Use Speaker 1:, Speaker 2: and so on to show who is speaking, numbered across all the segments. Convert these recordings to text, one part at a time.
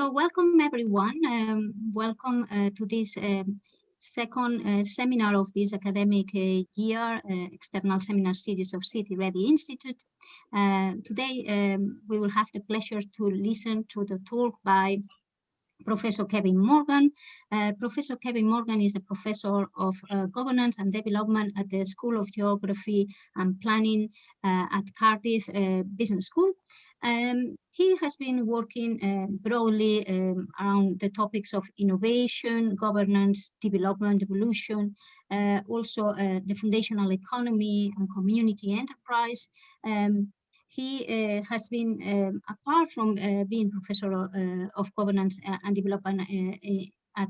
Speaker 1: So welcome everyone. Welcome to this second seminar of this academic year, external seminar series of City-REDI Institute. Today we will have the pleasure to listen to the talk by Professor Kevin Morgan. Professor Kevin Morgan is a professor of governance and development at the School of Geography and Planning at Cardiff Business School. He has been working broadly around the topics of innovation, governance, development, evolution, also the foundational economy and community enterprise. He has been, apart from being professor of governance and development at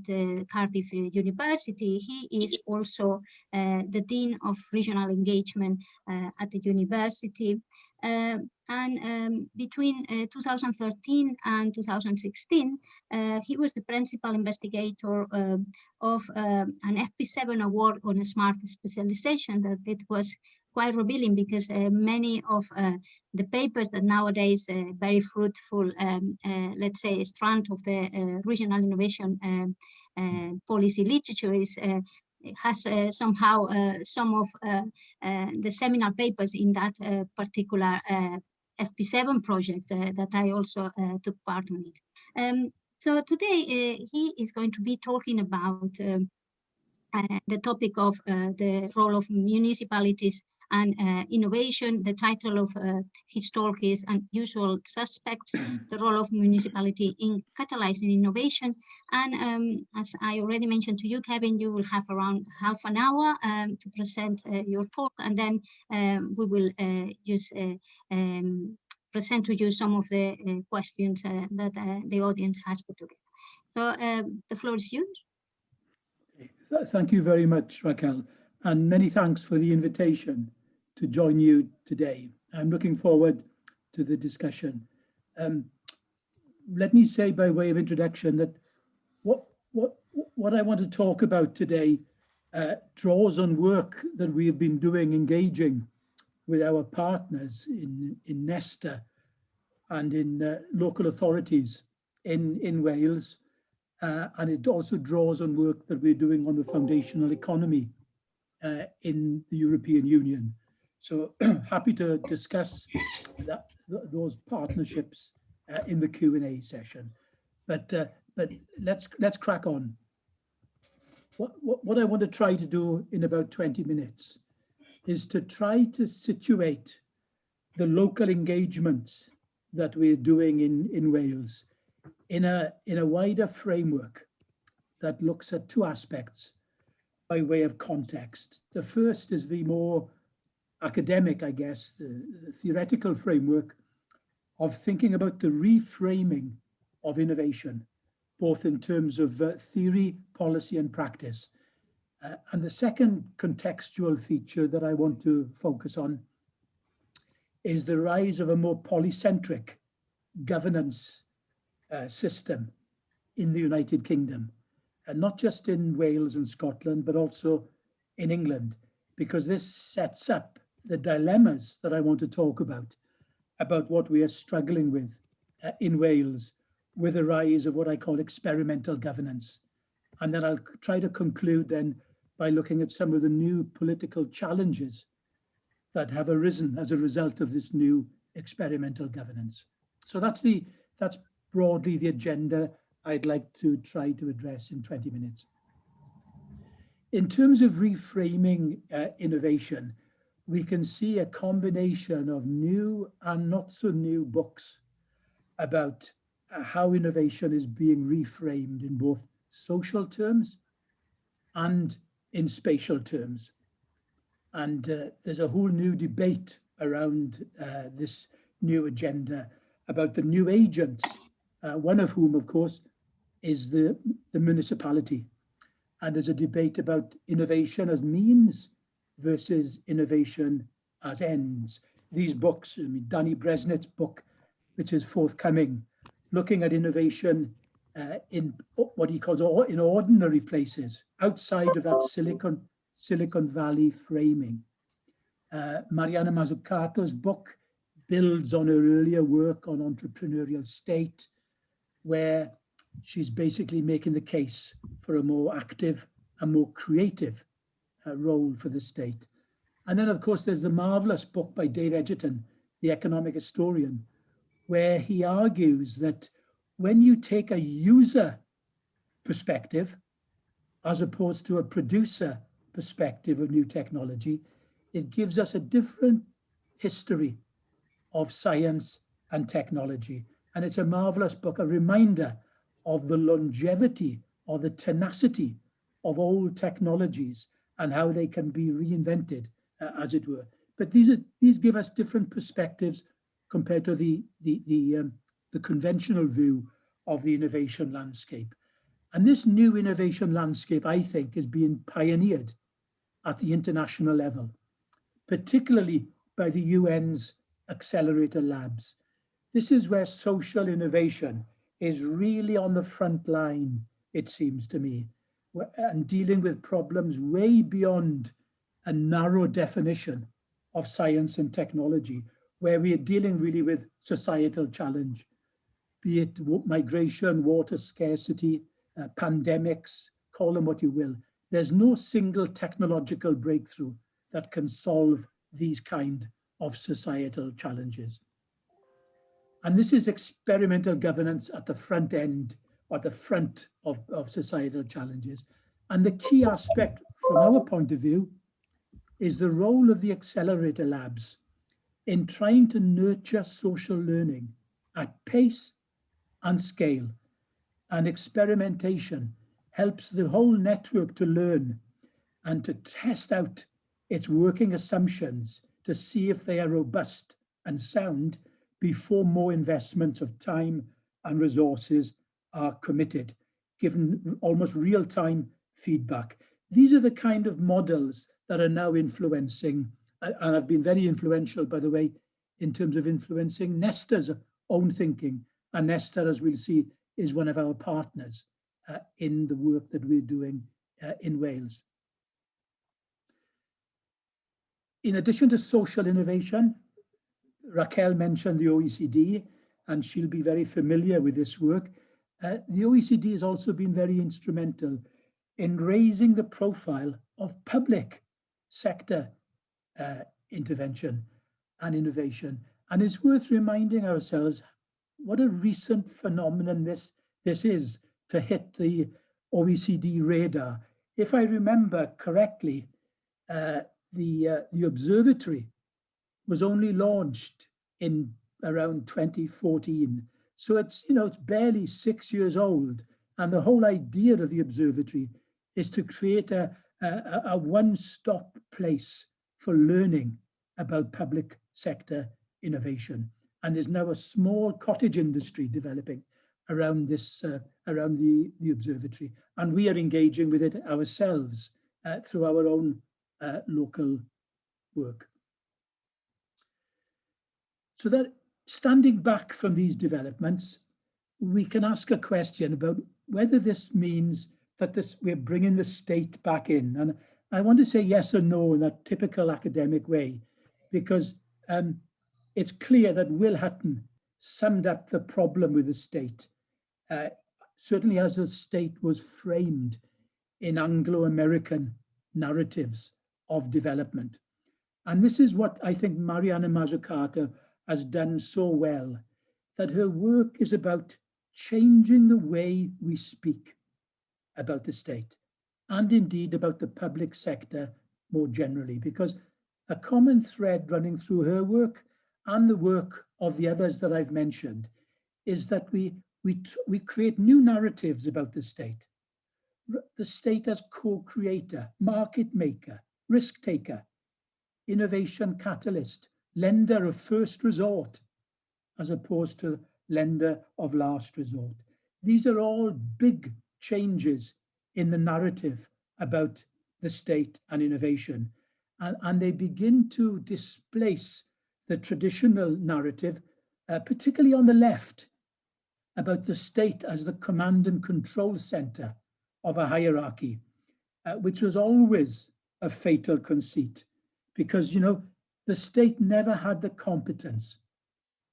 Speaker 1: Cardiff University, he is also the Dean of Regional Engagement at the university. Between 2013 and 2016, he was the principal investigator of an FP7 award on a smart specialization. That it was quite revealing because many of the papers that nowadays very fruitful, let's say, strand of the regional innovation policy literature is has somehow some of the seminal papers in that particular FP7 project that I also took part on it. So today he is going to be talking about the topic of the role of municipalities and innovation. The title of his talk is Unusual Suspects, the role of municipality in catalyzing innovation. And as I already mentioned to you, Kevin, you will have around half an hour to present your talk, and then we will just present to you some of the questions that the audience has put together. So the floor is yours.
Speaker 2: Thank you very much, Raquel, and many thanks for the invitation to join you today. I'm looking forward to the discussion. Let me say by way of introduction that what I want to talk about today draws on work that we have been doing, engaging with our partners in NESTA and in local authorities in Wales. And it also draws on work that we're doing on the foundational economy in the European Union. So happy to discuss those partnerships in the Q&A session. But let's crack on. What I want to try to do in about 20 minutes is to try to situate the local engagements that we're doing in Wales in a wider framework that looks at two aspects by way of context. The first is the more academic, I guess, the theoretical framework of thinking about the reframing of innovation, both in terms of theory, policy, and practice. And the second contextual feature that I want to focus on is the rise of a more polycentric governance system in the United Kingdom, and not just in Wales and Scotland, but also in England, because this sets up the dilemmas that I want to talk about what we are struggling with in Wales with the rise of what I call experimental governance. And then I'll try to conclude then by looking at some of the new political challenges that have arisen as a result of this new experimental governance. So that's broadly the agenda I'd like to try to address in 20 minutes. In terms of reframing innovation, we can see a combination of new and not so new books about how innovation is being reframed in both social terms and in spatial terms. And there's a whole new debate around this new agenda about the new agents, one of whom, of course, is the municipality. And there's a debate about innovation as means versus innovation as ends. These books, I mean, Danny Bresnett's book, which is forthcoming, looking at innovation in what he calls in ordinary places, outside of that Silicon Valley framing. Mariana Mazzucato's book builds on her earlier work on entrepreneurial state, where she's basically making the case for a more active and more creative role for the state. And then, of course, there's the marvelous book by Dave Edgerton, the economic historian, where he argues that when you take a user perspective, as opposed to a producer perspective of new technology, it gives us a different history of science and technology. And it's a marvelous book, a reminder of the longevity or the tenacity of old technologies and how they can be reinvented, as it were. But these give us different perspectives compared to the conventional view of the innovation landscape. And this new innovation landscape, I think, is being pioneered at the international level, particularly by the UN's accelerator labs. This is where social innovation is really on the front line, it seems to me, and dealing with problems way beyond a narrow definition of science and technology, where we are dealing really with societal challenge, be it migration, water scarcity, pandemics, call them what you will. There's no single technological breakthrough that can solve these kind of societal challenges. And this is experimental governance at the front end, or the front of societal challenges. And the key aspect from our point of view is the role of the accelerator labs in trying to nurture social learning at pace and scale. And experimentation helps the whole network to learn and to test out its working assumptions to see if they are robust and sound before more investment of time and resources are committed, given almost real-time feedback. These are the kind of models that are now influencing, and have been very influential, by the way, in terms of influencing NESTA's own thinking. And NESTA, as we'll see, is one of our partners in the work that we're doing in Wales. In addition to social innovation, Raquel mentioned the OECD, and she'll be very familiar with this work. The OECD has also been very instrumental in raising the profile of public sector intervention and innovation. And it's worth reminding ourselves what a recent phenomenon this is to hit the OECD radar. If I remember correctly, the observatory was only launched in around 2014. So it's barely 6 years old. And the whole idea of the observatory is to create a one-stop place for learning about public sector innovation. And there's now a small cottage industry developing around this, around the observatory. And we are engaging with it ourselves through our own local work. So that standing back from these developments, we can ask a question about whether this means that we're bringing the state back in. And I want to say yes or no in that typical academic way, because it's clear that Will Hutton summed up the problem with the state, certainly as the state was framed in Anglo-American narratives of development. And this is what I think Mariana Mazzucato has done so well, that her work is about changing the way we speak about the state, and indeed about the public sector more generally, because a common thread running through her work and the work of the others that I've mentioned is that we create new narratives about the state as co-creator, market maker, risk taker, innovation catalyst, lender of first resort, as opposed to lender of last resort. These are all big changes in the narrative about the state and innovation. And they begin to displace the traditional narrative, particularly on the left, about the state as the command and control center of a hierarchy, which was always a fatal conceit, because, the state never had the competence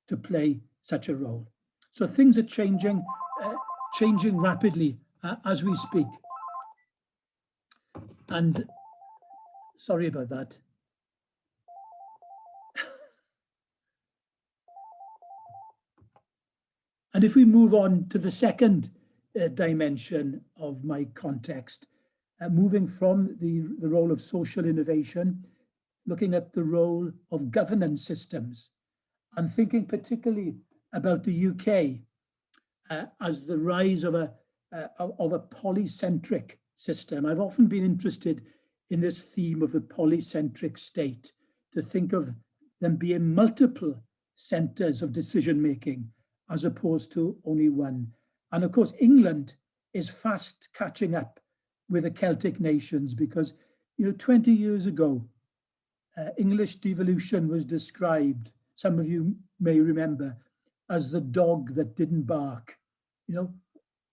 Speaker 2: to play such a role. So things are changing. changing rapidly as we speak. And sorry about that. And if we move on to the second dimension of my context, moving from the role of social innovation, looking at the role of governance systems, and thinking particularly about the UK as the rise of a polycentric system. I've often been interested in this theme of the polycentric state, to think of them being multiple centres of decision making as opposed to only one. And of course, England is fast catching up with the Celtic nations, because 20 years ago, English devolution was described, some of you may remember, as the dog that didn't bark.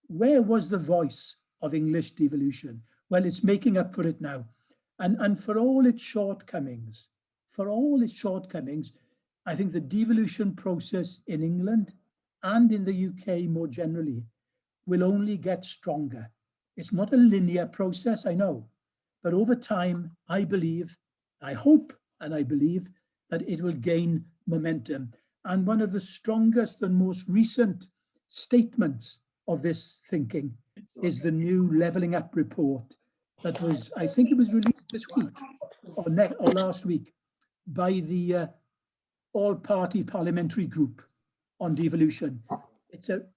Speaker 2: Where was the voice of English devolution? Well, it's making up for it now. And for all its shortcomings, I think the devolution process in England and in the UK more generally will only get stronger. It's not a linear process, I know, but over time, I hope and I believe that it will gain momentum. And one of the strongest and most recent statements of this thinking is the new Levelling Up report that was, I think it was released this week or last week by the all-party parliamentary group on devolution.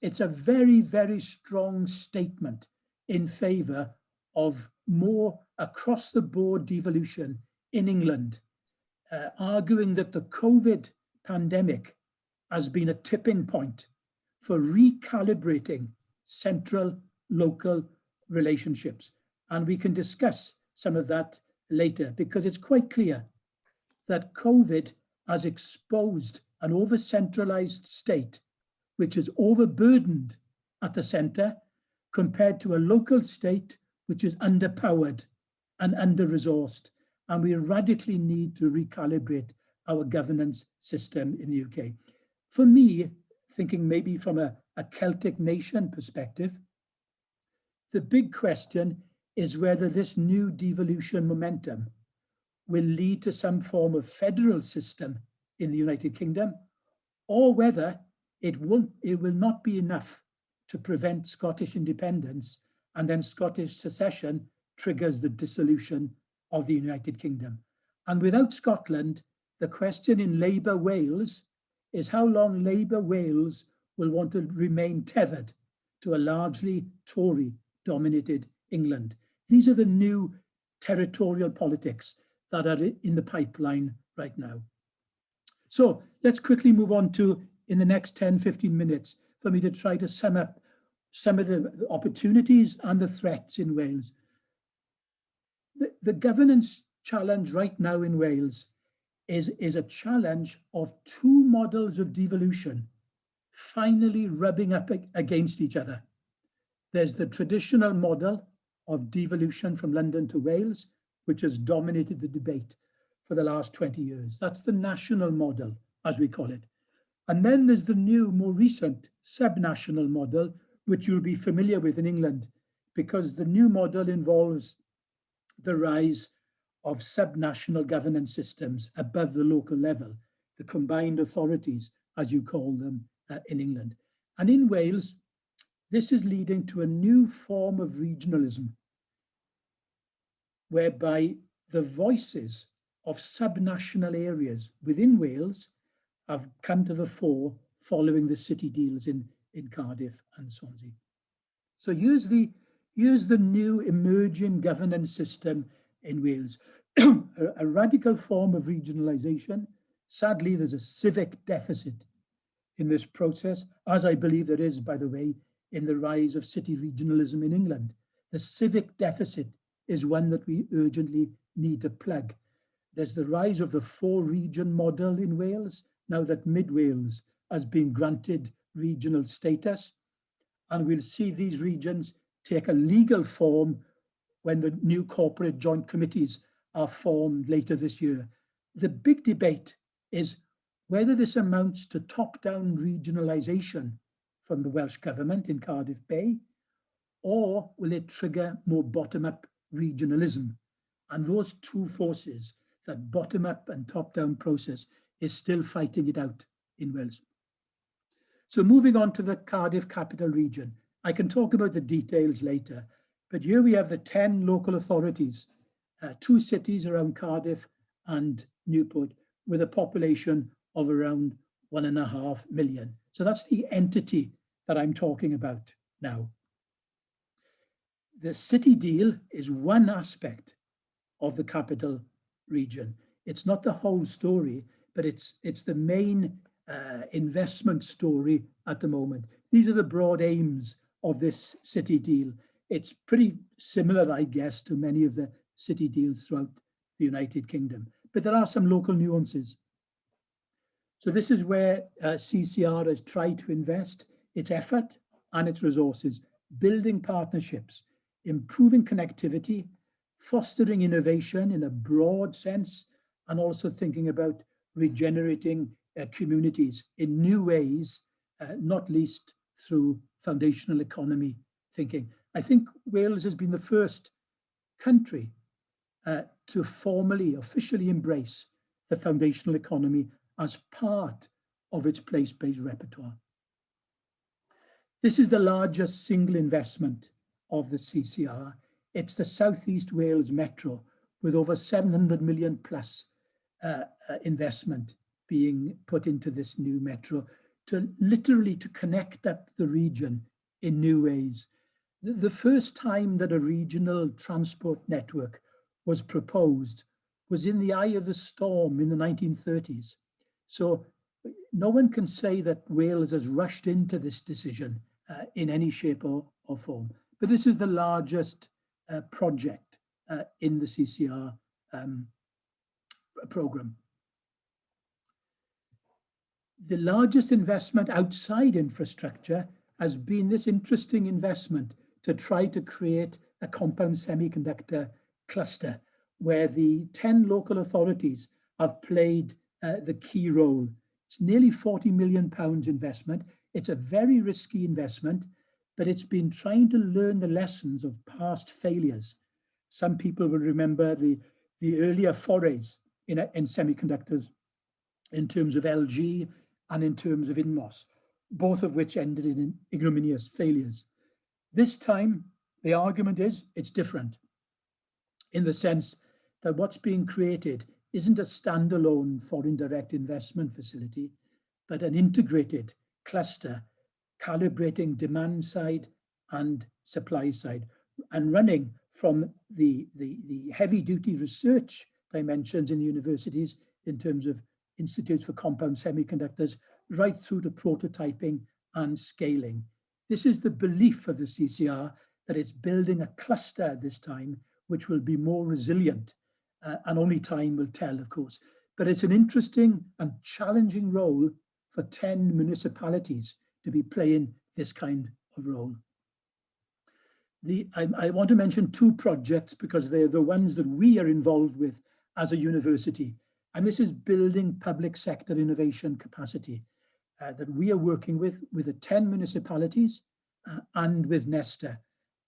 Speaker 2: It's a very, very strong statement in favour of more across-the-board devolution in England, arguing that the COVID pandemic has been a tipping point for recalibrating central-local relationships. And we can discuss some of that later, because it's quite clear that COVID has exposed an over-centralised state, which is overburdened at the centre, compared to a local state which is underpowered and under-resourced. And we radically need to recalibrate our governance system in the UK. For me, thinking maybe from a Celtic nation perspective, the big question is whether this new devolution momentum will lead to some form of federal system in the United Kingdom, or whether it will not be enough to prevent Scottish independence, and then Scottish secession triggers the dissolution of the United Kingdom. And without Scotland, the question in Labour Wales is how long Labour Wales will want to remain tethered to a largely Tory-dominated England. These are the new territorial politics that are in the pipeline right now. So let's quickly move on to, in the next 10, 15 minutes, for me to try to sum up some of the opportunities and the threats in Wales. The governance challenge right now in Wales is a challenge of two models of devolution finally rubbing up against each other. There's the traditional model of devolution from London to Wales, which has dominated the debate for the last 20 years. That's the national model, as we call it. And then there's the new, more recent subnational model, which you'll be familiar with in England, because the new model involves the rise of subnational governance systems above the local level, the combined authorities, as you call them in England. And in Wales, this is leading to a new form of regionalism, whereby the voices of subnational areas within Wales have come to the fore following the city deals in Cardiff and Swansea. So here's the new emerging governance system in Wales, a radical form of regionalisation. Sadly, there's a civic deficit in this process, as I believe there is, by the way, in the rise of city regionalism in England. The civic deficit is one that we urgently need to plug. There's the rise of the 4-region model in Wales, now that Mid Wales has been granted regional status. And we'll see these regions take a legal form when the new corporate joint committees are formed later this year. The big debate is whether this amounts to top-down regionalisation from the Welsh Government in Cardiff Bay, or will it trigger more bottom-up regionalism? And those two forces, that bottom-up and top-down process, is still fighting it out in Wales. So moving on to the Cardiff Capital Region, I can talk about the details later, but here we have the 10 local authorities, 2 cities around Cardiff and Newport, with a population of around 1.5 million. So that's the entity that I'm talking about now. The city deal is one aspect of the capital region. It's not the whole story, but it's the main investment story at the moment. These are the broad aims of this city deal. It's pretty similar, I guess, to many of the city deals throughout the United Kingdom, but there are some local nuances. So this is where CCR has tried to invest its effort and its resources, building partnerships, improving connectivity, fostering innovation in a broad sense, and also thinking about regenerating communities in new ways, not least through foundational economy thinking. I think Wales has been the first country to formally, officially embrace the foundational economy as part of its place-based repertoire. This is the largest single investment of the CCR. It's the South East Wales Metro, with over 700 million plus investment being put into this new metro to literally to connect up the region in new ways. The first time that a regional transport network was proposed was in the eye of the storm in the 1930s. So no one can say that Wales has rushed into this decision in any shape or form. But this is the largest project in the CCR programme. The largest investment outside infrastructure has been this interesting investment to try to create a compound semiconductor cluster where the 10 local authorities have played the key role. It's nearly £40 million investment. It's a very risky investment, but it's been trying to learn the lessons of past failures. Some people will remember the earlier forays in semiconductors in terms of LG and in terms of Inmos, both of which ended in ignominious failures. This time, the argument is it's different in the sense that what's being created isn't a standalone foreign direct investment facility, but an integrated cluster calibrating demand side and supply side and running from the heavy duty research dimensions in the universities in terms of institutes for compound semiconductors right through to prototyping and scaling. This is the belief of the CCR that it's building a cluster this time which will be more resilient, and only time will tell, of course. But it's an interesting and challenging role for 10 municipalities to be playing this kind of role. I want to mention 2 projects because they're the ones that we are involved with as a university. And this is building public sector innovation capacity that we are working with the 10 municipalities and with NESTA.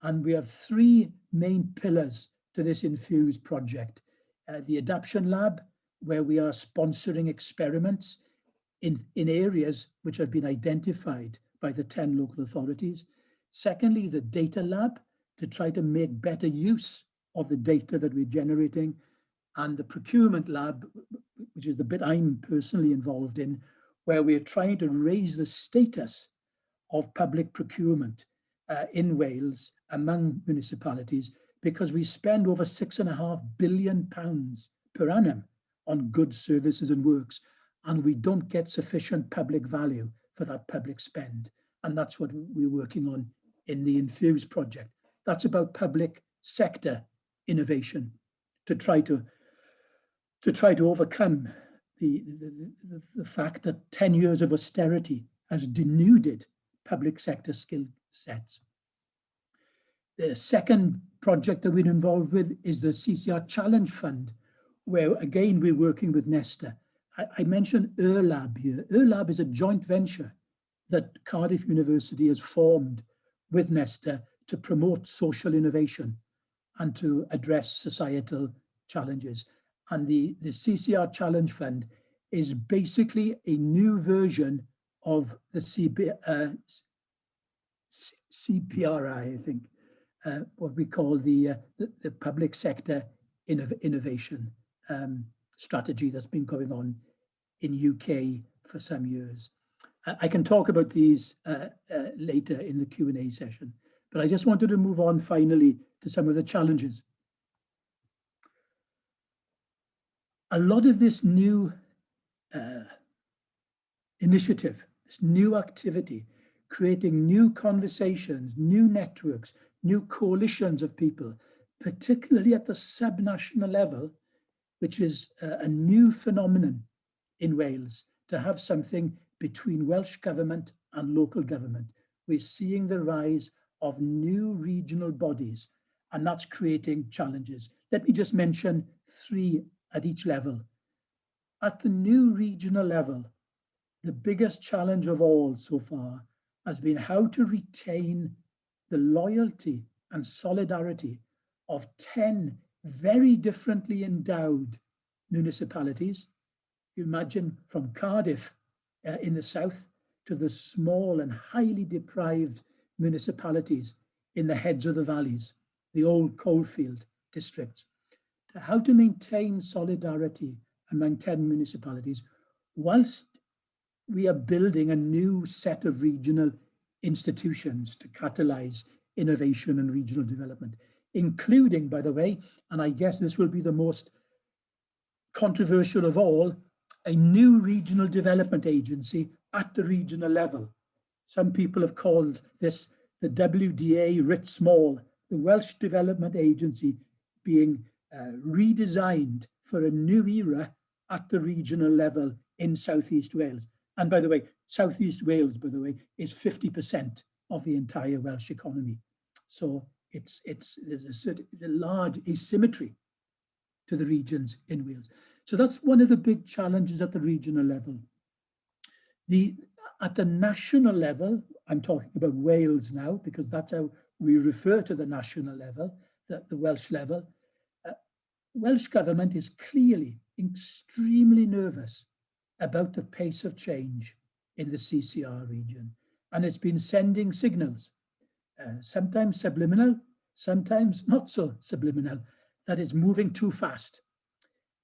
Speaker 2: And we have 3 main pillars to this Infuse project. The Adaptation Lab, where we are sponsoring experiments in areas which have been identified by the 10 local authorities. Secondly, the Data Lab, to try to make better use of the data that we're generating. And the Procurement Lab, which is the bit I'm personally involved in, where we're trying to raise the status of public procurement in Wales among municipalities, because we spend over £6.5 billion per annum on goods, services and works, and we don't get sufficient public value for that public spend. And that's what we're working on in the Infuse project. That's about public sector innovation to try to overcome the fact that 10 years of austerity has denuded public sector skill sets. The second project that we're involved with is the CCR Challenge Fund, where again we're working with NESTA. I mentioned ERLab here. ERLab is a joint venture that Cardiff University has formed with NESTA to promote social innovation and to address societal challenges. And the CCR Challenge Fund is basically a new version of the CPRI, I think, what we call the public sector innovation strategy that's been going on in UK for some years. I can talk about these later in the Q&A session, but I just wanted to move on finally to some of the challenges. A lot of this new initiative, this new activity, creating new conversations, new networks, new coalitions of people, particularly at the subnational level, which is a new phenomenon in Wales, to have something between Welsh government and local government. We're seeing the rise of new regional bodies, and that's creating challenges. Let me just mention three at each level. At the new regional level, the biggest challenge of all so far has been how to retain the loyalty and solidarity of 10 very differently endowed municipalities. You imagine from Cardiff in the south to the small and highly deprived municipalities in the heads of the valleys, the old coalfield districts. How to maintain solidarity among 10 municipalities whilst we are building a new set of regional institutions to catalyse innovation and regional development, including, by the way, and I guess this will be the most controversial of all, a new regional development agency at the regional level. Some people have called this the WDA writ small, the Welsh Development Agency, being redesigned for a new era at the regional level in South East Wales. And by the way, South East Wales, by the way, is 50% of the entire Welsh economy. So there's a large asymmetry to the regions in Wales. So that's one of the big challenges at the regional level. At the national level, I'm talking about Wales now, because that's how we refer to the national level, the Welsh level. Welsh government is clearly extremely nervous about the pace of change in the CCR region. And it's been sending signals, sometimes subliminal, sometimes not so subliminal, that it's moving too fast.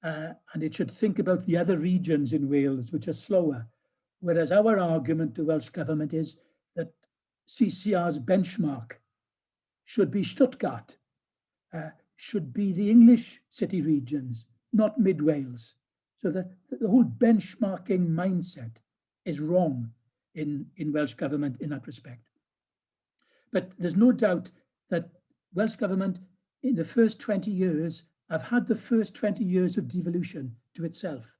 Speaker 2: And it should think about the other regions in Wales, which are slower. Whereas our argument to Welsh government is that CCR's benchmark should be Stuttgart, should be the English city regions, not Mid Wales. So the whole benchmarking mindset is wrong in Welsh government in that respect. But there's no doubt that Welsh government in the first 20 years have had the first 20 years of devolution to itself.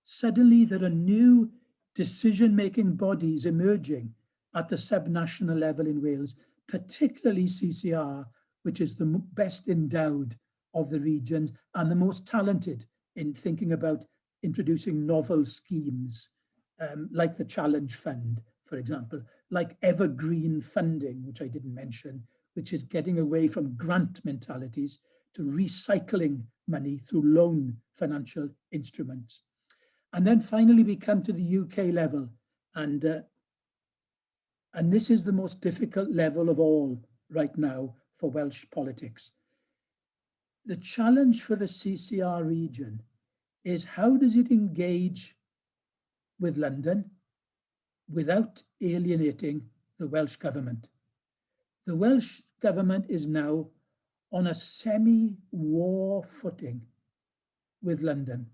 Speaker 2: Suddenly there are new decision-making bodies emerging at the subnational level in Wales, particularly CCR, which is the best endowed of the regions and the most talented in thinking about introducing novel schemes, like the Challenge Fund, for example, like evergreen funding, which I didn't mention, which is getting away from grant mentalities to recycling money through loan financial instruments. And then finally, we come to the UK level, and this is the most difficult level of all right now for Welsh politics. The challenge for the CCR region is how does it engage with London without alienating the Welsh government? The Welsh government is now on a semi-war footing with London.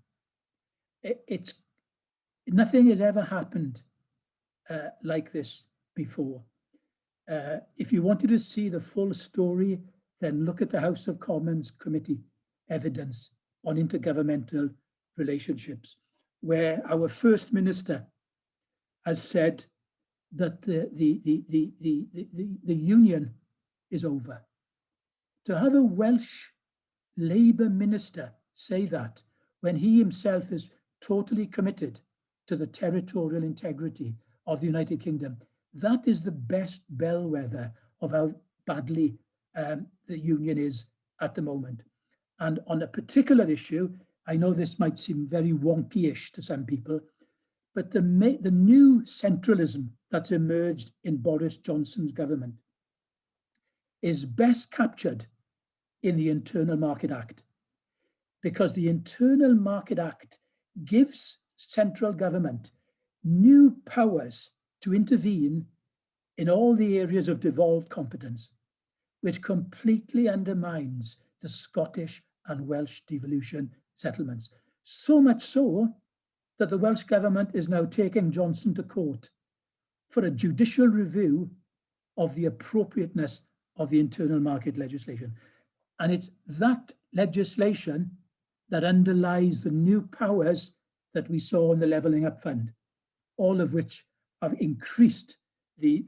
Speaker 2: Nothing has ever happened like this before. If you wanted to see the full story, then look at the House of Commons committee evidence on intergovernmental relationships, where our First Minister has said that the union is over. To have a Welsh Labour minister say that when he himself is totally committed to the territorial integrity of the United Kingdom that is the best bellwether of how badly the union is at the moment. And on a particular issue, I know this might seem very wonky-ish to some people, but the new centralism that's emerged in Boris Johnson's government is best captured in the Internal Market Act, because the Internal Market Act gives central government new powers to intervene in all the areas of devolved competence, which completely undermines the Scottish and Welsh devolution settlements. So much so that the Welsh government is now taking Johnson to court for a judicial review of the appropriateness of the internal market legislation. And it's that legislation that underlies the new powers that we saw in the Levelling Up Fund, all of which have increased the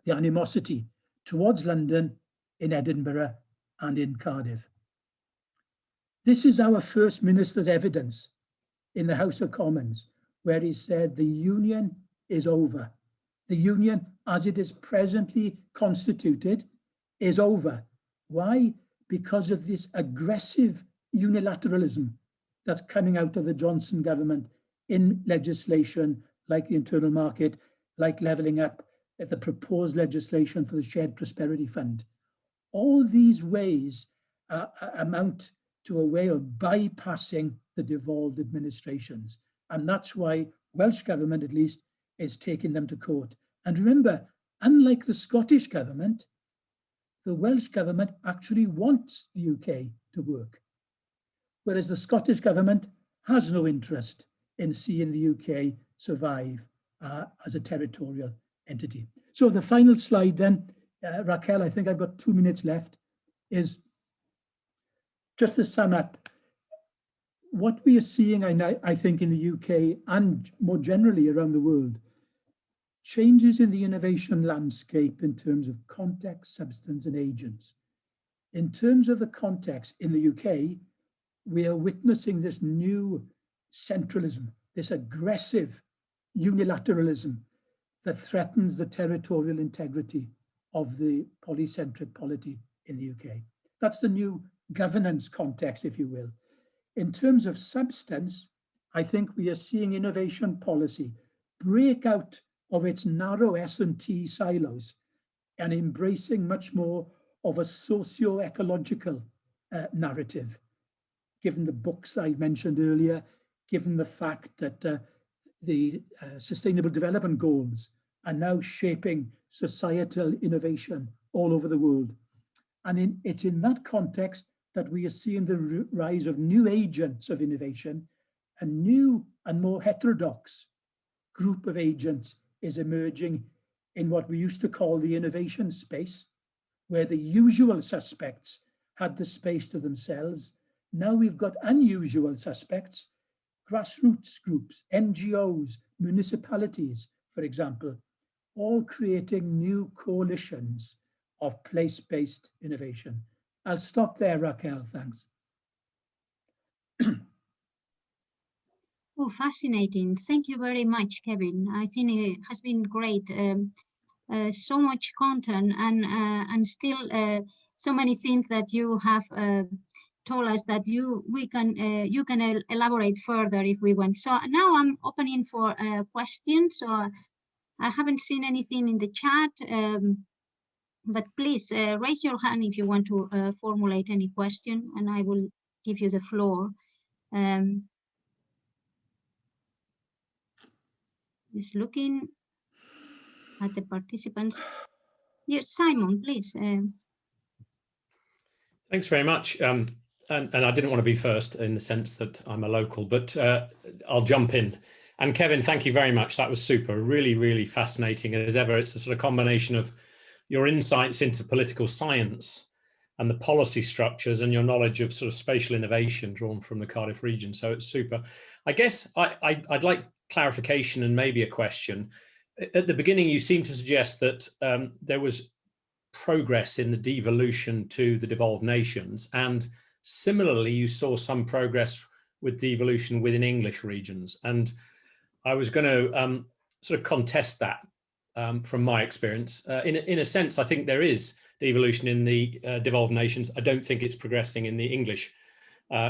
Speaker 2: animosity towards London, in Edinburgh, and in Cardiff. This is our First Minister's evidence in the House of Commons, where he said the union is over. The union, as it is presently constituted, is over. Why? Because of this aggressive unilateralism that's coming out of the Johnson government in legislation like the internal market, like Levelling Up, the proposed legislation for the Shared Prosperity Fund. All these ways amount to a way of bypassing the devolved administrations. And that's why Welsh government, at least, is taking them to court. And remember, unlike the Scottish government, the Welsh government actually wants the UK to work, whereas the Scottish government has no interest in seeing the UK survive as a territorial entity. So the final slide then, Raquel, I think I've got 2 minutes left, is just to sum up what we are seeing, I think, in the UK and more generally around the world, changes in the innovation landscape in terms of context, substance, and agents. In terms of the context in the UK, we are witnessing this new centralism, this aggressive unilateralism that threatens the territorial integrity of the polycentric polity in the UK. That's the new governance context, if you will. In terms of substance, I think we are seeing innovation policy break out of its narrow S&T silos and embracing much more of a socio-ecological narrative, given the books I mentioned earlier, given the fact that the Sustainable Development Goals are now shaping societal innovation all over the world. And it's in that context that we are seeing the rise of new agents of innovation. A new and more heterodox group of agents is emerging in what we used to call the innovation space, where the usual suspects had the space to themselves. Now we've got unusual suspects, grassroots groups, NGOs, municipalities, for example, all creating new coalitions of place-based innovation. I'll stop there, Raquel, thanks.
Speaker 1: Oh, fascinating. Thank you very much, Kevin. I think it has been great. So much content and still so many things that you have told us that you can elaborate further if we want. So now I'm opening for questions. So I haven't seen anything in the chat, but please raise your hand if you want to formulate any question, and I will give you the floor. Just looking at the participants. Yes, Simon, please.
Speaker 3: Thanks very much. And I didn't want to be first in the sense that I'm a local, but I'll jump in. And Kevin, thank you very much. That was super, really, really fascinating. As ever, it's a sort of combination of your insights into political science and the policy structures and your knowledge of sort of spatial innovation drawn from the Cardiff region. So it's super. I guess I'd like clarification and maybe a question. At the beginning, you seemed to suggest that there was progress in the devolution to the devolved nations, and similarly, you saw some progress with devolution within English regions. And I was going to sort of contest that from my experience. In a sense, I think there is devolution in the devolved nations. I don't think it's progressing in the English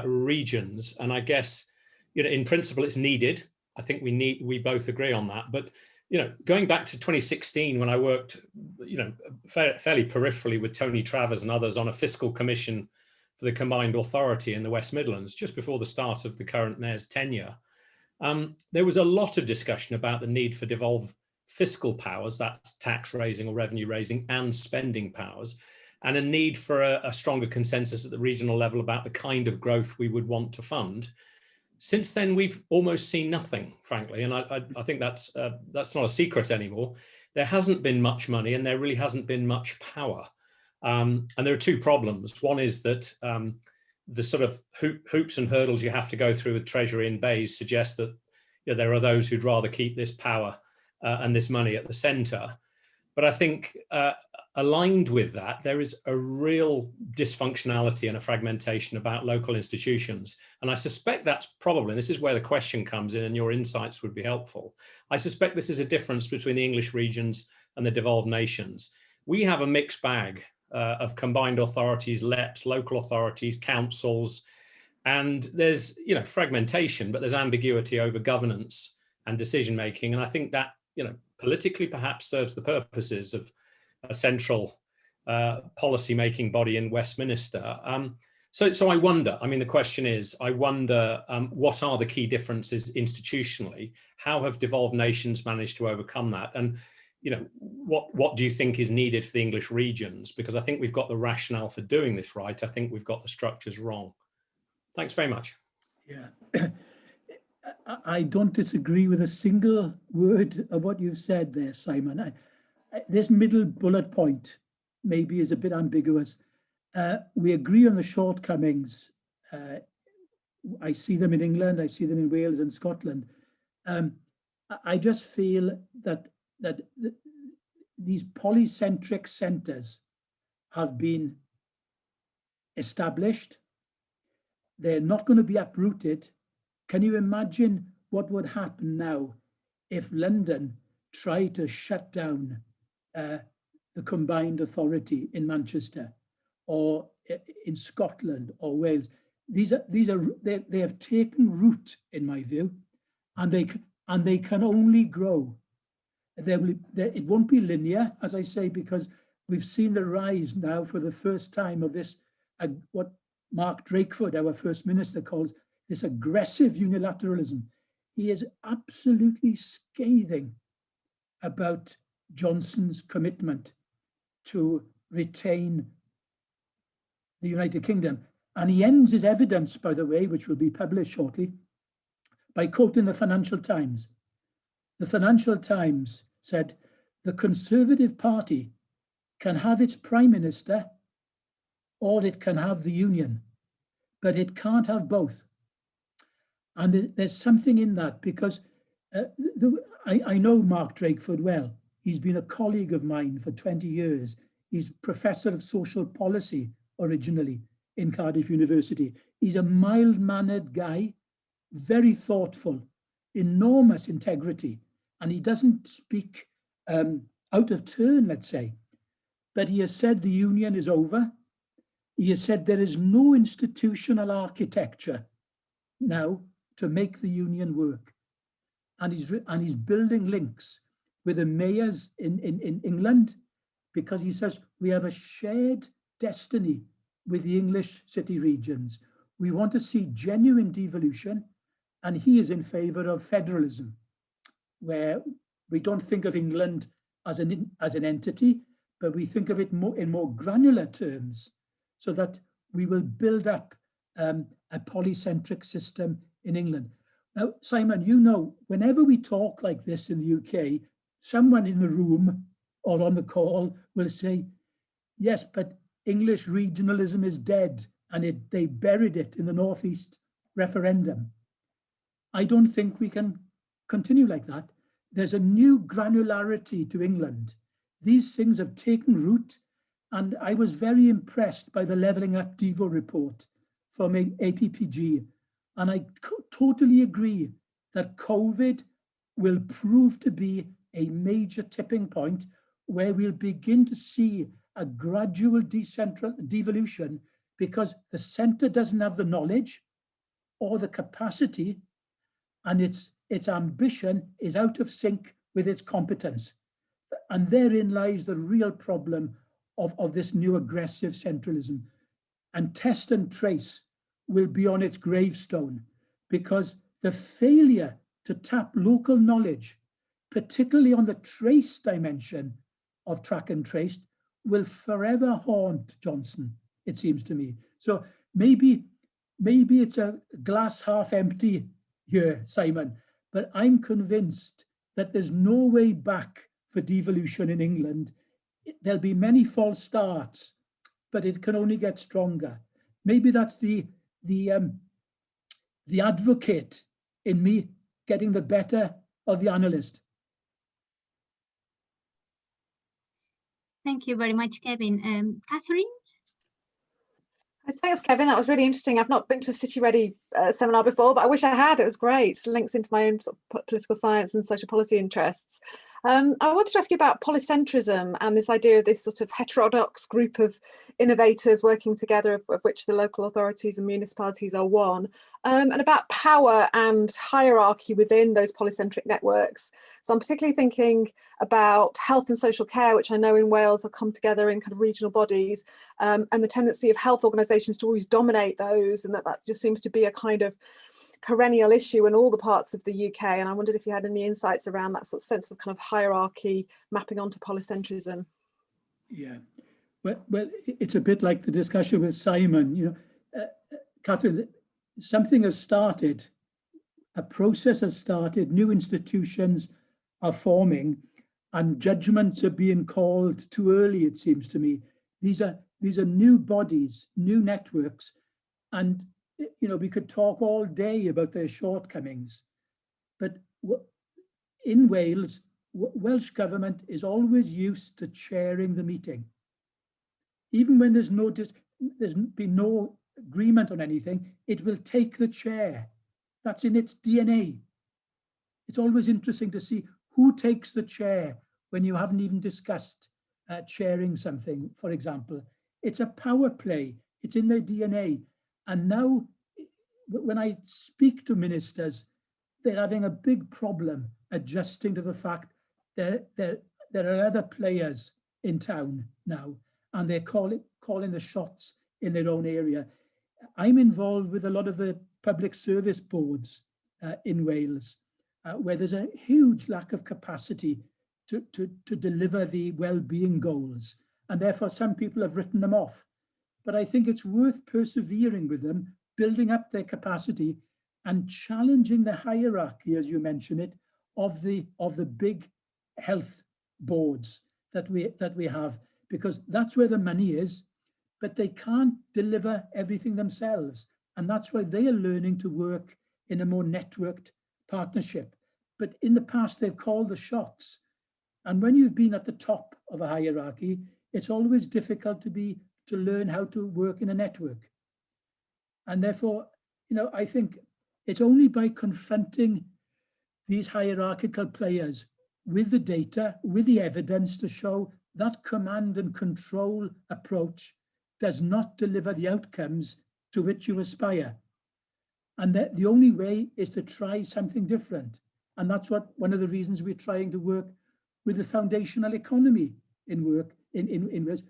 Speaker 3: regions. And I guess, in principle, it's needed. I think we both agree on that. But, going back to 2016, when I worked, fairly peripherally with Tony Travers and others on a fiscal commission for the combined authority in the West Midlands, just before the start of the current mayor's tenure, there was a lot of discussion about the need for devolved fiscal powers, that's tax raising or revenue raising, and spending powers, and a need for a stronger consensus at the regional level about the kind of growth we would want to fund. Since then, we've almost seen nothing, frankly, and I think that's not a secret anymore. There hasn't been much money, and there really hasn't been much power. And there are two problems. One is that the sort of hoops and hurdles you have to go through with Treasury and Bays suggest that there are those who'd rather keep this power and this money at the centre. But I think aligned with that, there is a real dysfunctionality and a fragmentation about local institutions. And I suspect that's probably, and this is where the question comes in and your insights would be helpful, I suspect this is a difference between the English regions and the devolved nations. We have a mixed bag of combined authorities, LEPs, local authorities, councils, and there's fragmentation, but there's ambiguity over governance and decision making. And I think that politically perhaps serves the purposes of a central policy making body in Westminster. So I wonder, the question is, I wonder what are the key differences institutionally? How have devolved nations managed to overcome that? And what do you think is needed for the English regions? Because I think we've got the rationale for doing this right. I think we've got the structures wrong. Thanks very much.
Speaker 2: Yeah, I don't disagree with a single word of what you've said there, Simon. This middle bullet point maybe is a bit ambiguous. We agree on the shortcomings. I see them in England, I see them in Wales and Scotland. I just feel that these polycentric centres have been established. They're not going to be uprooted. Can you imagine what would happen now if London tried to shut down the combined authority in Manchester or in Scotland or Wales? They have taken root, in my view, and they can only grow. It won't be linear, as I say, because we've seen the rise now for the first time of this, what Mark Drakeford, our First Minister, calls this aggressive unilateralism. He is absolutely scathing about Johnson's commitment to retain the United Kingdom. And he ends his evidence, by the way, which will be published shortly, by quoting the Financial Times. The Financial Times said, "The Conservative Party can have its Prime Minister or it can have the Union, but it can't have both." And there's something in that, because I know Mark Drakeford well. He's been a colleague of mine for 20 years. He's Professor of Social Policy originally in Cardiff University. He's a mild-mannered guy, very thoughtful, enormous integrity, and he doesn't speak out of turn, let's say. But he has said the union is over. He has said there is no institutional architecture now to make the union work. And he's building links with the mayors in England, because he says we have a shared destiny with the English city regions. We want to see genuine devolution, and he is in favour of federalism, where we don't think of England as an entity, but we think of it in more granular terms, so that we will build up a polycentric system in England. Now, Simon, whenever we talk like this in the UK, someone in the room or on the call will say, yes, but English regionalism is dead, and they buried it in the North East referendum. I don't think we can continue like that. There's a new granularity to England. These things have taken root, and I was very impressed by the Levelling Up Devo report from APPG. And I totally agree that COVID will prove to be a major tipping point where we'll begin to see a gradual devolution because the centre doesn't have the knowledge or the capacity, and its ambition is out of sync with its competence. And therein lies the real problem of this new aggressive centralism. And test and trace will be on its gravestone, because the failure to tap local knowledge, particularly on the trace dimension of track and trace, will forever haunt Johnson, it seems to me. So maybe it's a glass half empty here, Simon, but I'm convinced that there's no way back for devolution in England. There'll be many false starts, but it can only get stronger. Maybe that's the advocate in me getting the better of the analyst.
Speaker 1: Thank you very much, Kevin. Catherine?
Speaker 4: Thanks, Kevin. That was really interesting. I've not been to a City-REDI seminar before, but I wish I had. It was great. It links into my own sort of political science and social policy interests. I wanted to ask you about polycentrism and this idea of this sort of heterodox group of innovators working together, of which the local authorities and municipalities are one, and about power and hierarchy within those polycentric networks. So I'm particularly thinking about health and social care, which I know in Wales have come together in kind of regional bodies, and the tendency of health organisations to always dominate those, and that just seems to be a kind of perennial issue in all the parts of the UK. And I wondered if you had any insights around that sort of sense of kind of hierarchy mapping onto polycentrism.
Speaker 2: Yeah, well, it's a bit like the discussion with Simon. You know, Catherine, something has started, a process has started, new institutions are forming, and judgments are being called too early, it seems to me. These are new bodies, new networks, and you know, we could talk all day about their shortcomings, but in Wales, Welsh government is always used to chairing the meeting. Even when there's been no agreement on anything, it will take the chair. That's in its DNA. It's always interesting to see who takes the chair when you haven't even discussed chairing something, for example. It's a power play. It's in their DNA. And now, when I speak to ministers, they're having a big problem adjusting to the fact that there are other players in town now, and they're calling the shots in their own area. I'm involved with a lot of the public service boards in Wales, where there's a huge lack of capacity to deliver the well-being goals, and therefore some people have written them off. But I think it's worth persevering with them, building up their capacity and challenging the hierarchy, as you mentioned it, of the big health boards that we have, because that's where the money is, but they can't deliver everything themselves. And that's why they are learning to work in a more networked partnership. But in the past, they've called the shots. And when you've been at the top of a hierarchy, it's always difficult to learn how to work in a network. And therefore, you know, I think it's only by confronting these hierarchical players with the data, with the evidence to show that command and control approach does not deliver the outcomes to which you aspire. And that the only way is to try something different. And that's one of the reasons we're trying to work with the foundational economy in Wales,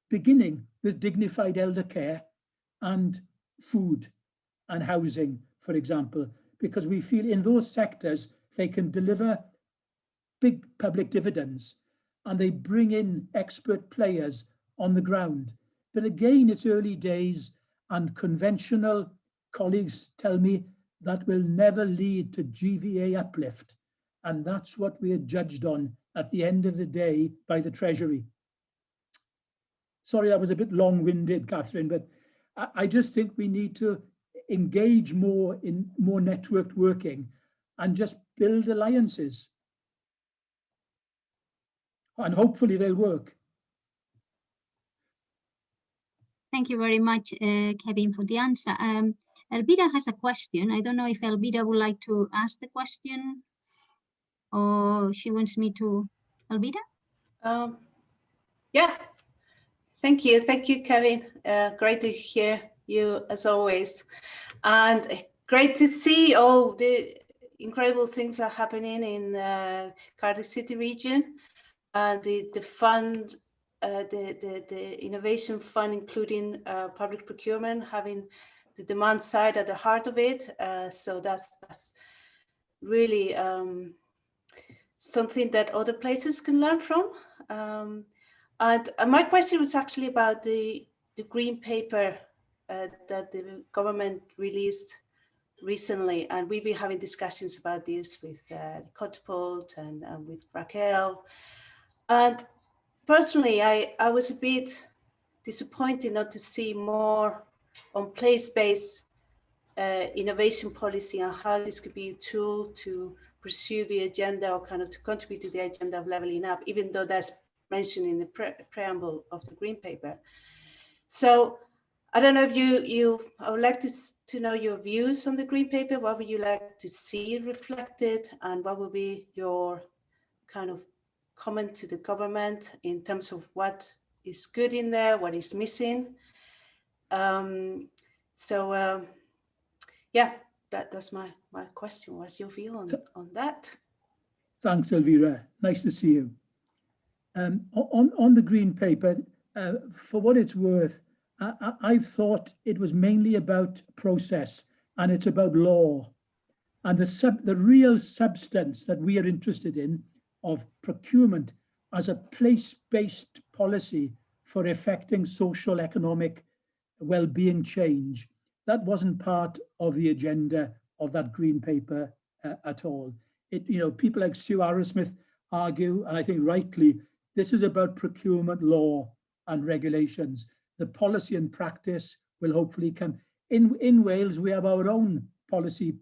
Speaker 2: beginning with dignified elder care and food and housing, for example, because we feel in those sectors they can deliver big public dividends and they bring in expert players on the ground. But again, it's early days, and conventional colleagues tell me that will never lead to GVA uplift. And that's what we are judged on at the end of the day by the Treasury. Sorry, that was a bit long-winded, Catherine, but I just think we need to engage more in more networked working and just build alliances. And hopefully they'll work.
Speaker 1: Thank you very much, Kevin, for the answer. Elvira has a question. I don't know if Elvira would like to ask the question. or she wants me to, Alvida?
Speaker 5: Yeah, thank you, Kevin. Great to hear you as always, and great to see all the incredible things are happening in Cardiff City region, and the fund, the innovation fund, including public procurement, having the demand side at the heart of it. So that's really something that other places can learn from. And my question was actually about the green paper that the government released recently, and we've been having discussions about this with Catapult and with Raquel. And personally, I was a bit disappointed not to see more on place-based innovation policy and how this could be a tool to pursue the agenda, or kind of to contribute to the agenda of leveling up, even though that's mentioned in the preamble of the green paper. So I don't know if I would like to know your views on the green paper. What would you like to see reflected, and what would be your kind of comment to the government in terms of what is good in there, what is missing? Yeah, that's my question. What's your view on that?
Speaker 2: Thanks, Elvira. Nice to see you. On the green paper, for what it's worth, I've thought it was mainly about process, and it's about law, and the real substance that we are interested in of procurement as a place-based policy for effecting social economic well-being change. That wasn't part of the agenda of that green paper at all. People like Sue Arrowsmith argue, and I think rightly, this is about procurement law and regulations. The policy and practice will hopefully come. In Wales, we have our own policy,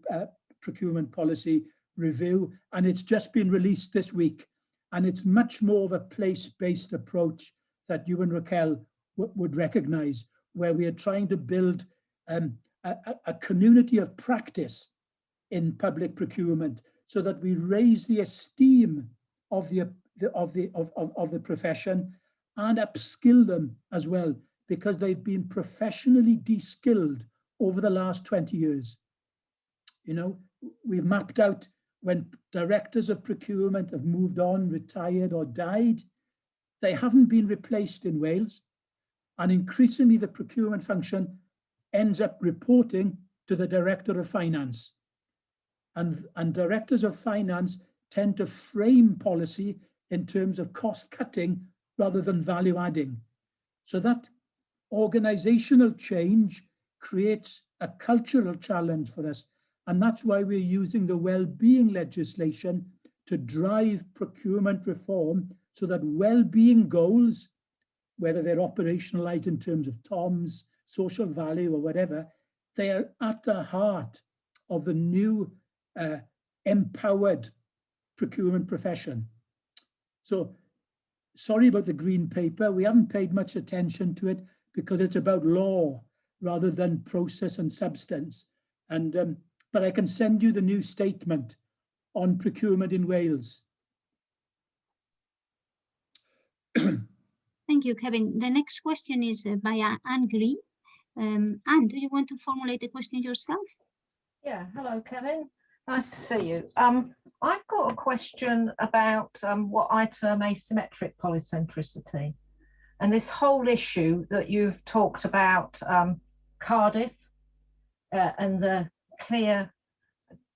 Speaker 2: procurement policy review, and it's just been released this week. And it's much more of a place-based approach that you and Raquel would recognize, where we are trying to build a community of practice in public procurement, so that we raise the esteem of the profession and upskill them as well, because they've been professionally de-skilled over the last 20 years. We've mapped out when directors of procurement have moved on, retired, or died, they haven't been replaced in Wales. And increasingly, the procurement function ends up reporting to the director of finance. And directors of finance tend to frame policy in terms of cost cutting rather than value adding. So that organizational change creates a cultural challenge for us. And that's why we're using the well-being legislation to drive procurement reform, so that well-being goals, whether they're operationalized in terms of TOMs, social value, or whatever, they are at the heart of the new empowered procurement profession. So sorry about the green paper. We haven't paid much attention to it because it's about law rather than process and substance. But I can send you the new statement on procurement in Wales.
Speaker 1: Thank you, Kevin. The next question is by Anne Green. Anne, do you want to formulate the question yourself?
Speaker 6: Yeah, hello, Kevin. Nice to see you. I've got a question about what I term asymmetric polycentricity, and this whole issue that you've talked about, Cardiff, and the clear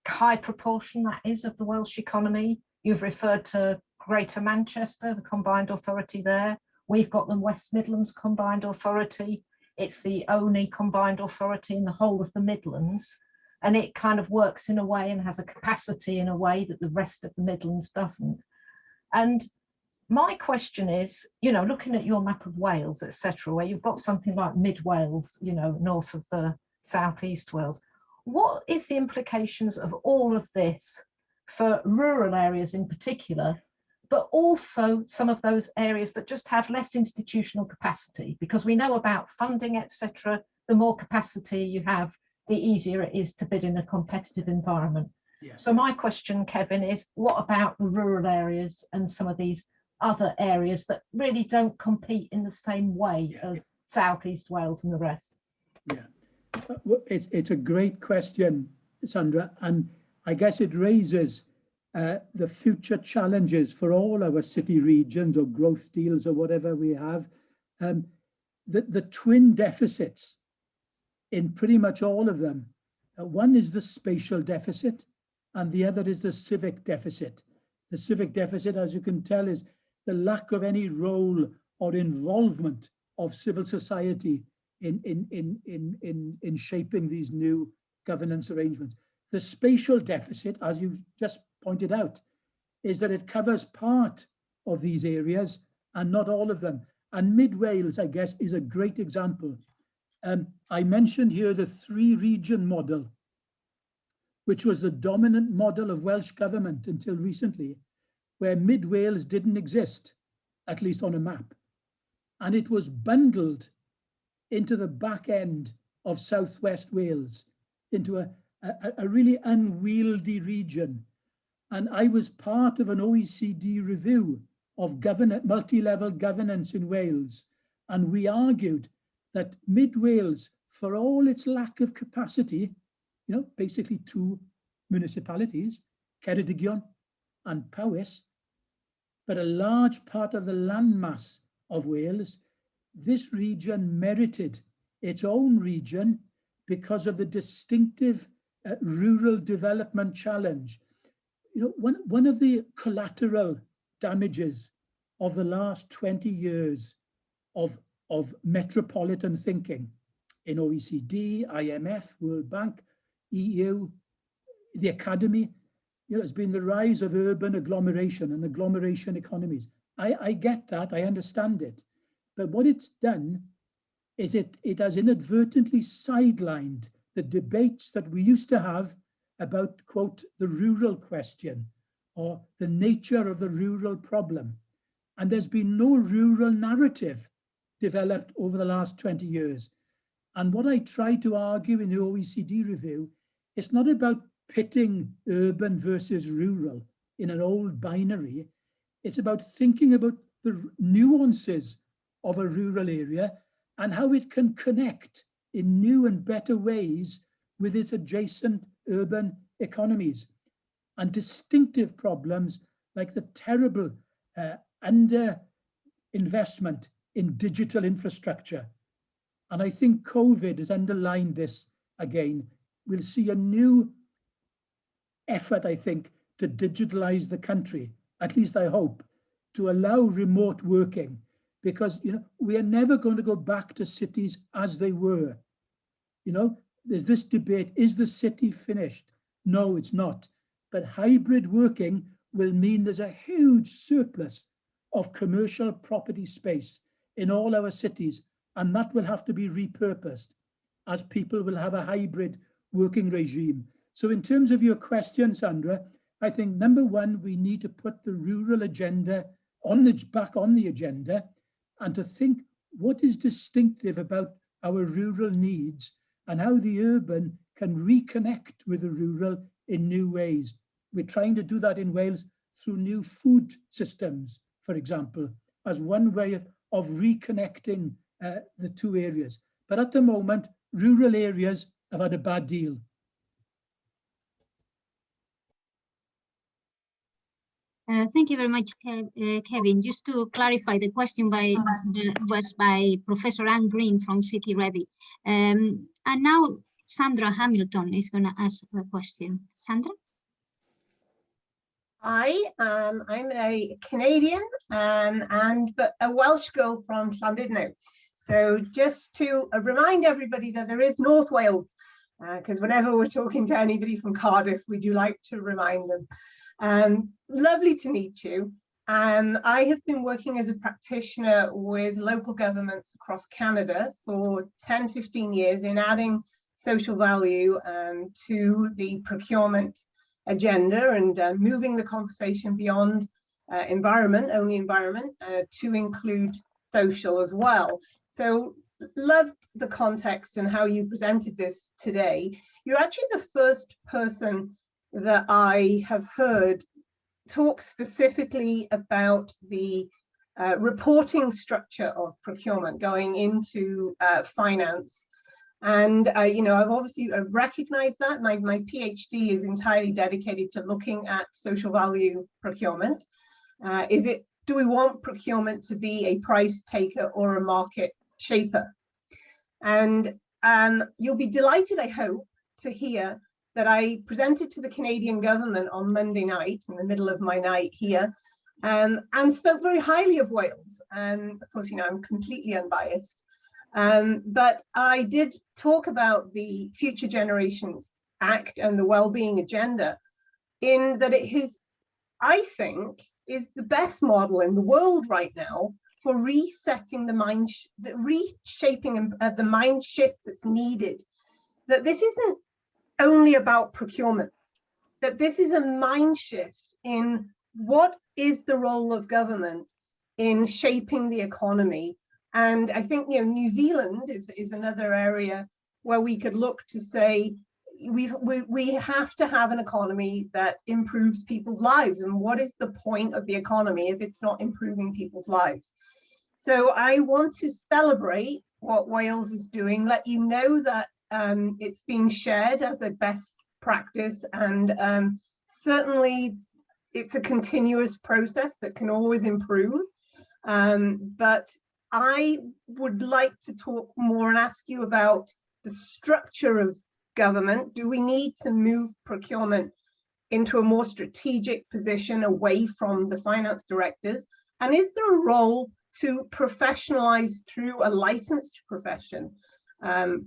Speaker 6: high proportion that is of the Welsh economy. You've referred to Greater Manchester, the combined authority there. We've got the West Midlands combined authority. It's the only combined authority in the whole of the Midlands. And it kind of works in a way and has a capacity in a way that the rest of the Midlands doesn't. And my question is, looking at your map of Wales, etc., where you've got something like Mid Wales, north of the Southeast Wales, what is the implications of all of this for rural areas in particular, but also some of those areas that just have less institutional capacity? Because we know about funding, etc., the more capacity you have, the easier it is to bid in a competitive environment.
Speaker 2: Yeah.
Speaker 6: So my question, Kevin, is what about the rural areas and some of these other areas that really don't compete in the same way as South East Wales and the rest?
Speaker 2: Yeah, it's a great question, Sandra, and I guess it raises the future challenges for all our city regions or growth deals or whatever we have. The twin deficits in pretty much all of them. One is the spatial deficit and the other is the civic deficit. The civic deficit, as you can tell, is the lack of any role or involvement of civil society in shaping these new governance arrangements. The spatial deficit, as you just pointed out, is that it covers part of these areas and not all of them. And Mid Wales, I guess, is a great example. I mentioned here the 3-region model, which was the dominant model of Welsh government until recently, where Mid Wales didn't exist, at least on a map. And it was bundled into the back end of Southwest Wales, into a really unwieldy region. And I was part of an OECD review of multi-level governance in Wales. And we argued that Mid Wales, for all its lack of capacity, basically 2 municipalities, Ceredigion and Powys, but a large part of the landmass of Wales, this region merited its own region because of the distinctive rural development challenge. One of the collateral damages of the last 20 years of metropolitan thinking in OECD, IMF, World Bank, EU, the academy, has been the rise of urban agglomeration and agglomeration economies. I get that, I understand it. But what it's done is it has inadvertently sidelined the debates that we used to have about, quote, the rural question or the nature of the rural problem. And there's been no rural narrative developed over the last 20 years. And what I try to argue in the OECD review, it's not about pitting urban versus rural in an old binary. It's about thinking about the nuances of a rural area and how it can connect in new and better ways with its adjacent urban economies, and distinctive problems like the terrible under-investment in digital infrastructure. And I think COVID has underlined this again. We'll see a new effort, I think, to digitalize the country, at least I hope, to allow remote working, because we are never going to go back to cities as they were. There's this debate, is the city finished? No, it's not. But hybrid working will mean there's a huge surplus of commercial property space in all our cities, and that will have to be repurposed as people will have a hybrid working regime. So in terms of your question, Sandra, I think number one, we need to put the rural agenda back on the agenda, and to think what is distinctive about our rural needs and how the urban can reconnect with the rural in new ways. We're trying to do that in Wales through new food systems, for example, as one way of reconnecting the two areas. But at the moment, rural areas have had a bad deal.
Speaker 1: Thank you very much, Kevin. Just to clarify, the question was by Professor Anne Green from City-REDI. And now Sandra Hamilton is going to ask a question. Sandra?
Speaker 7: Hi, I'm a Canadian but a Welsh girl from Llandudno. So just to remind everybody that there is North Wales, because whenever we're talking to anybody from Cardiff, we do like to remind them. Lovely to meet you. I have been working as a practitioner with local governments across Canada for 10-15 years in adding social value to the procurement agenda and moving the conversation beyond only environment, to include social as well. So loved the context and how you presented this today. You're actually the first person that I have heard talk specifically about the reporting structure of procurement going into finance. And I've obviously recognized that my PhD is entirely dedicated to looking at social value procurement. Do we want procurement to be a price taker or a market shaper? And you'll be delighted, I hope, to hear that I presented to the Canadian government on Monday night, in the middle of my night here, and spoke very highly of Wales. And of course, I'm completely unbiased. But I did talk about the Future Generations Act and the Wellbeing Agenda, in that it is, I think, is the best model in the world right now for resetting the mind, reshaping the mind shift that's needed. That this isn't only about procurement, that this is a mind shift in what is the role of government in shaping the economy. And I think New Zealand is another area where we could look to say we have to have an economy that improves people's lives. And what is the point of the economy if it's not improving people's lives? So I want to celebrate what Wales is doing, let you know that it's being shared as a best practice, and certainly it's a continuous process that can always improve. But I would like to talk more and ask you about the structure of government. Do we need to move procurement into a more strategic position away from the finance directors? And is there a role to professionalize through a licensed profession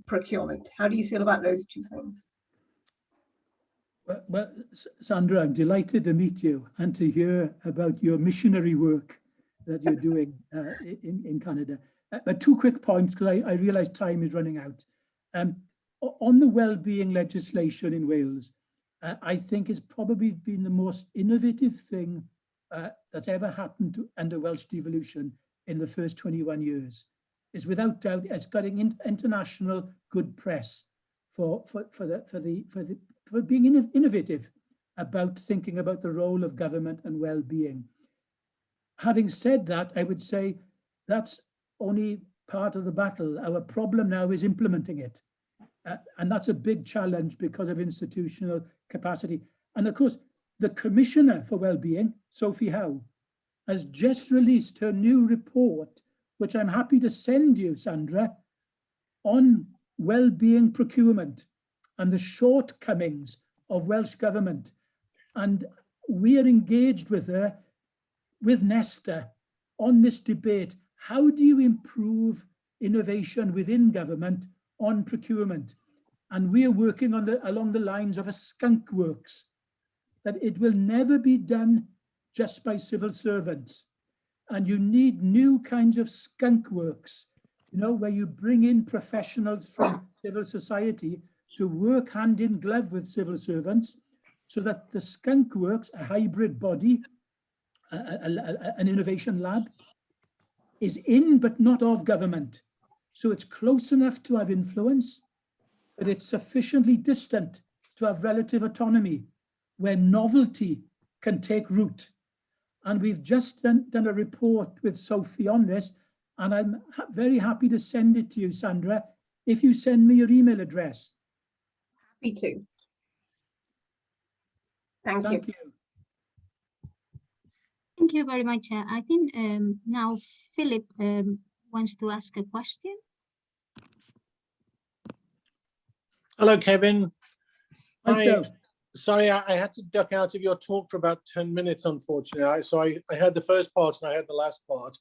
Speaker 7: procurement? How do you feel about those two things?
Speaker 2: Well, Sandra, I'm delighted to meet you and to hear about your missionary work that you're doing in Canada. But two quick points, because I realize time is running out. On the wellbeing legislation in Wales, I think it's probably been the most innovative thing that's ever happened under Welsh devolution in the first 21 years. Is without doubt, it's getting international good press for being innovative about thinking about the role of government and well-being. Having said that, I would say that's only part of the battle. Our problem now is implementing it. And that's a big challenge because of institutional capacity. And of course, the Commissioner for Wellbeing, Sophie Howe, has just released her new report, which I'm happy to send you, Sandra, on wellbeing procurement and the shortcomings of Welsh government. And we are engaged with her, with NESTA, on this debate. How do you improve innovation within government on procurement? And we are working on along the lines of a skunk works, that it will never be done just by civil servants. And you need new kinds of skunk works, where you bring in professionals from civil society to work hand in glove with civil servants, so that the skunk works, a hybrid body, an innovation lab, is in but not of government. So it's close enough to have influence, but it's sufficiently distant to have relative autonomy, where novelty can take root. And we've just done a report with Sophie on this, and I'm very happy to send it to you, Sandra, if you send me your email address.
Speaker 7: Happy to. Thank you.
Speaker 1: Thank you very much. I think now Philip wants to ask a question.
Speaker 8: Hello, Kevin.
Speaker 2: Hi, Phil.
Speaker 8: Sorry, I had to duck out of your talk for about 10 minutes, unfortunately. So I heard the first part and I heard the last part.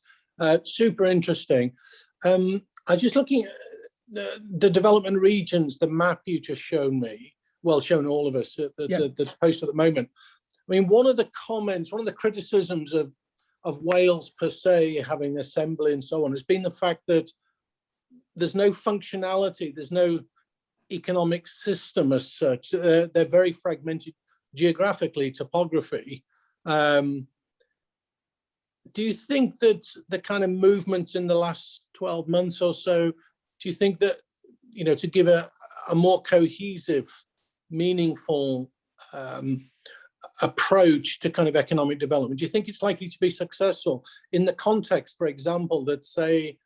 Speaker 8: Super interesting. I was just looking at the development regions, the map you just shown me, well, shown all of us that's posted at the moment. I mean, one of the comments, one of the criticisms of Wales per se, having assembly and so on, has been the fact that there's no functionality, there's no economic system as such. They're very fragmented geographically, topography. Do you think that the kind of movements in the last 12 months or so, do you think that, to give a more cohesive, meaningful approach to kind of economic development? Do you think it's likely to be successful in the context, for example, that say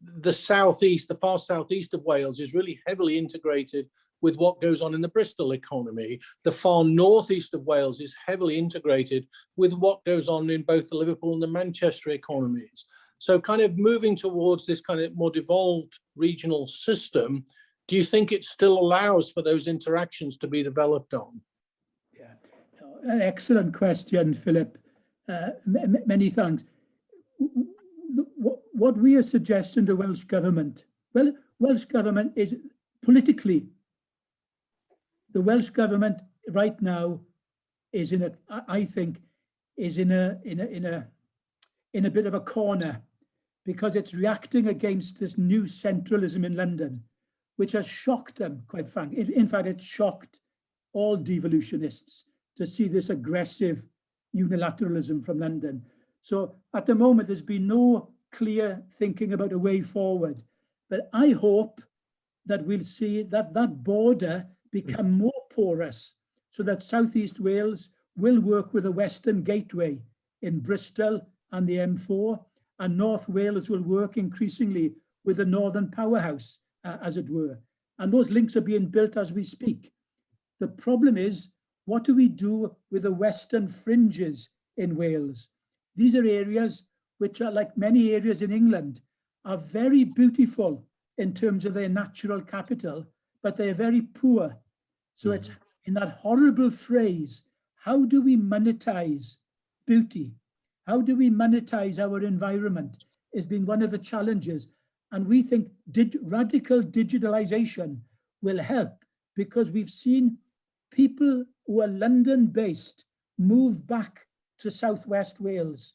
Speaker 8: the southeast, the far southeast of Wales is really heavily integrated with what goes on in the Bristol economy. The far northeast of Wales is heavily integrated with what goes on in both the Liverpool and the Manchester economies. So kind of moving towards this kind of more devolved regional system, do you think it still allows for those interactions to be developed on?
Speaker 2: Yeah, an excellent question, Philip. Many thanks. What we are suggesting to Welsh Government, well, Welsh Government is politically, the Welsh Government right now is in a, I think, is in a bit of a corner, because it's reacting against this new centralism in London, which has shocked them, quite frankly. In fact, it shocked all devolutionists to see this aggressive unilateralism from London. So at the moment, there's been no clear thinking about a way forward. But I hope that we'll see that that border become more porous, so that Southeast Wales will work with the Western Gateway in Bristol and the M4, and North Wales will work increasingly with the Northern Powerhouse, as it were. And those links are being built as we speak. The problem is, what do we do with the western fringes in Wales? These are areas which are, like many areas in England, are very beautiful in terms of their natural capital, but they're very poor. So it's in that horrible phrase, how do we monetize beauty? How do we monetize our environment? Has been one of the challenges. And we think radical digitalization will help, because we've seen people who are London-based move back to Southwest Wales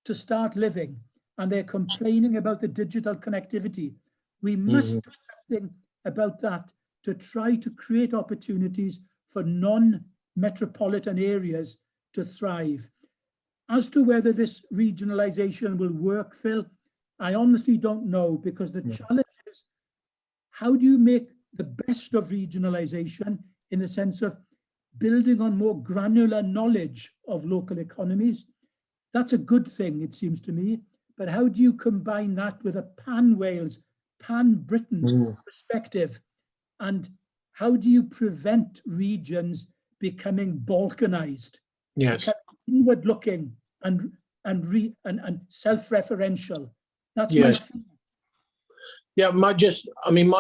Speaker 2: to start living, and they're complaining about the digital connectivity. We must do something about that to try to create opportunities for non-metropolitan areas to thrive. As to whether this regionalization will work, Phil, I honestly don't know, because the challenge is, how do you make the best of regionalization in the sense of building on more granular knowledge of local economies? That's a good thing, it seems to me. But how do you combine that with a pan-Wales, pan-Britain perspective? And how do you prevent regions becoming balkanized?
Speaker 8: Yes.
Speaker 2: Inward-looking and self-referential. That's
Speaker 8: yes.
Speaker 2: my feeling.
Speaker 8: Yeah, my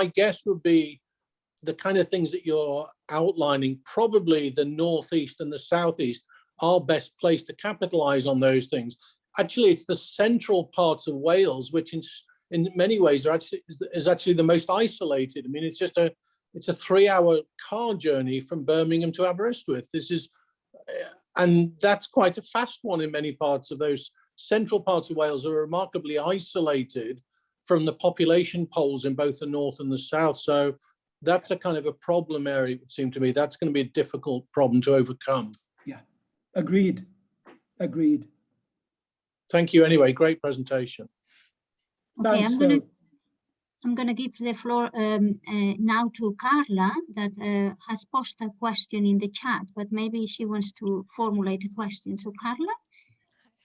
Speaker 8: guess would be the kind of things that you're outlining, probably the northeast and the southeast are best placed to capitalize on those things. Actually, it's the central parts of Wales, which in many ways is actually the most isolated. I mean, it's a 3-hour car journey from Birmingham to Aberystwyth. And that's quite a fast one in many parts of those central parts of Wales are remarkably isolated from the population polls in both the north and the south. So that's a kind of a problem area, it would seem to me. That's going to be a difficult problem to overcome.
Speaker 2: Yeah, agreed.
Speaker 8: Thank you anyway, great presentation.
Speaker 1: Okay,
Speaker 2: Thanks,
Speaker 1: I'm going to give the floor now to Carla, that has posted a question in the chat, but maybe she wants to formulate a question. So Carla?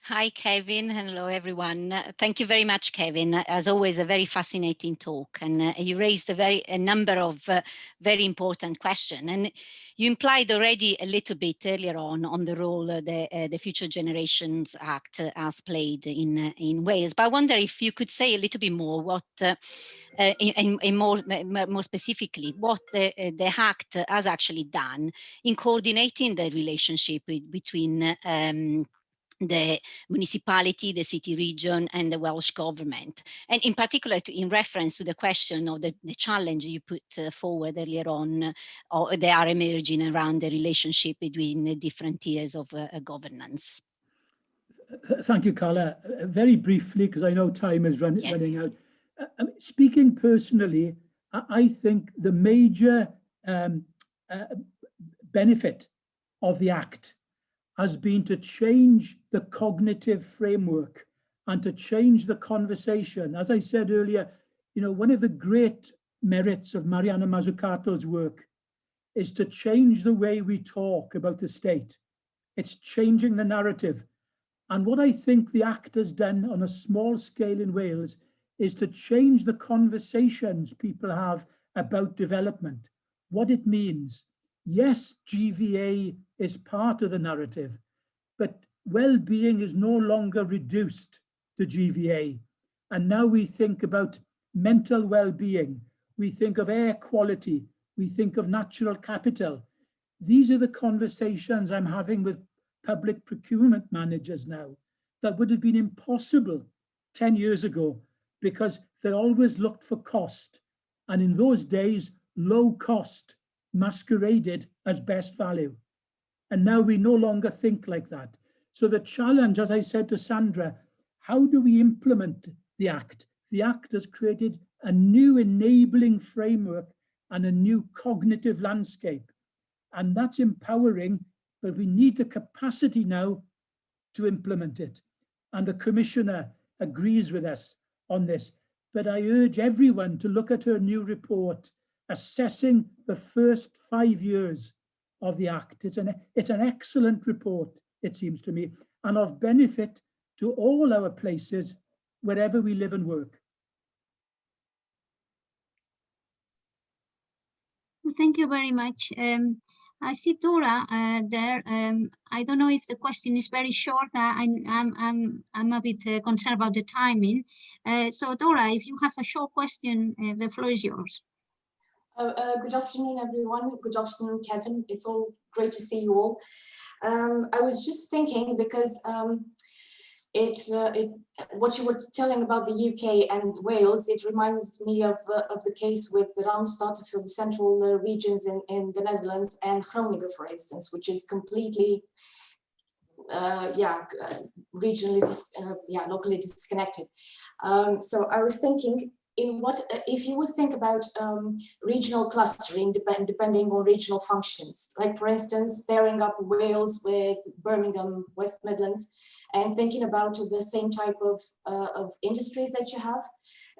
Speaker 9: Hi, Kevin. Hello, everyone. Thank you very much, Kevin. As always, a very fascinating talk. And you raised a number of very important questions. And you implied already a little bit earlier on the role the Future Generations Act has played in Wales. But I wonder if you could say a little bit more what, and more specifically, what the Act has actually done in coordinating the relationship between the municipality, the city region, and the Welsh government. And in particular, in reference to the question or the challenge you put forward earlier on, or they are emerging around the relationship between the different tiers of governance.
Speaker 2: Thank you, Carla. Very briefly, because I know time is running out. Speaking personally, I think the major benefit of the Act has been to change the cognitive framework and to change the conversation. As I said earlier, one of the great merits of Mariana Mazzucato's work is to change the way we talk about the state. It's changing the narrative. And what I think the Act has done on a small scale in Wales is to change the conversations people have about development, what it means. Yes, GVA is part of the narrative, but well-being is no longer reduced to GVA. And now we think about mental well-being, we think of air quality, we think of natural capital. These are the conversations I'm having with public procurement managers now that would have been impossible 10 years ago because they always looked for cost. And in those days, low cost masqueraded as best value. And now we no longer think like that. So the challenge, as I said to Sandra, how do we implement the Act? The Act has created a new enabling framework and a new cognitive landscape. And that's empowering, but we need the capacity now to implement it. And the Commissioner agrees with us on this. But I urge everyone to look at her new report, assessing the first 5 years of the Act. It's an excellent report, it seems to me, and of benefit to all our places, wherever we live and work.
Speaker 1: Thank you very much. I see Dora there. I don't know if the question is very short. I'm a bit concerned about the timing. So Dora, if you have a short question, the floor is yours.
Speaker 10: Good afternoon, everyone. Good afternoon, Kevin. It's all great to see you all. I was just thinking because what you were telling about the UK and Wales, it reminds me of the case with the Randstad, so the central regions in the Netherlands, and Groningen, for instance, which is completely, regionally, locally disconnected. So I was thinking, if you would think about regional clustering, depending on regional functions, like for instance, pairing up Wales with Birmingham, West Midlands, and thinking about the same type of industries that you have.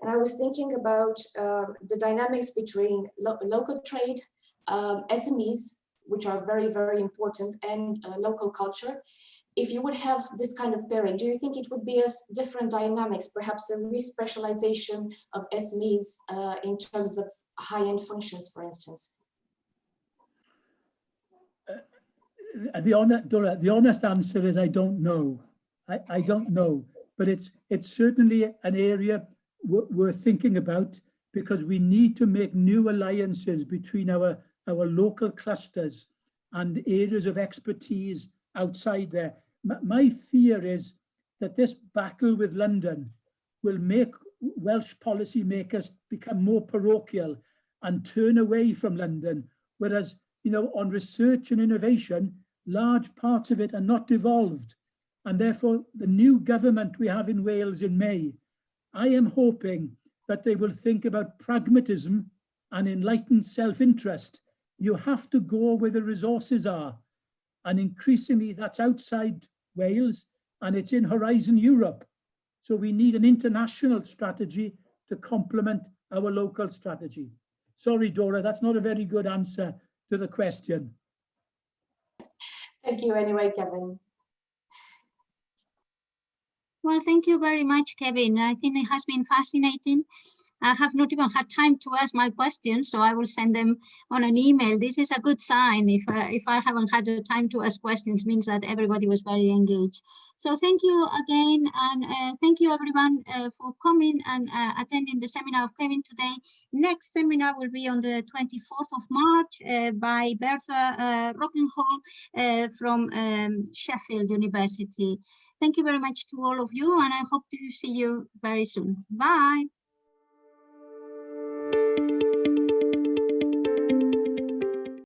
Speaker 10: And I was thinking about the dynamics between local trade, SMEs, which are very, very important, and local culture. If you would have this kind of pairing, do you think it would be a different dynamics, perhaps a re-specialization of SMEs in terms of high-end functions, for instance?
Speaker 2: Dora, the honest answer is I don't know. I don't know, but it's certainly an area we're thinking about, because we need to make new alliances between our local clusters and areas of expertise outside there. My fear is that this battle with London will make Welsh policymakers become more parochial and turn away from London, whereas, you know, on research and innovation, large parts of it are not devolved. And therefore, the new government we have in Wales in May, I am hoping that they will think about pragmatism and enlightened self-interest. You have to go where the resources are. And increasingly, that's outside Wales, and it's in Horizon Europe. So we need an international strategy to complement our local strategy. Sorry, Dora, that's not a very good answer to the question.
Speaker 10: Thank you anyway, Kevin.
Speaker 1: Well, thank you very much, Kevin. I think it has been fascinating. I have not even had time to ask my questions, so I will send them on an email. This is a good sign. If I haven't had the time to ask questions, means that everybody was very engaged. So thank you again, and thank you everyone for coming and attending the seminar of Kevin today. Next seminar will be on the 24th of March by Bertha Rockenhall from Sheffield University. Thank you very much to all of you, and I hope to see you very soon. Bye.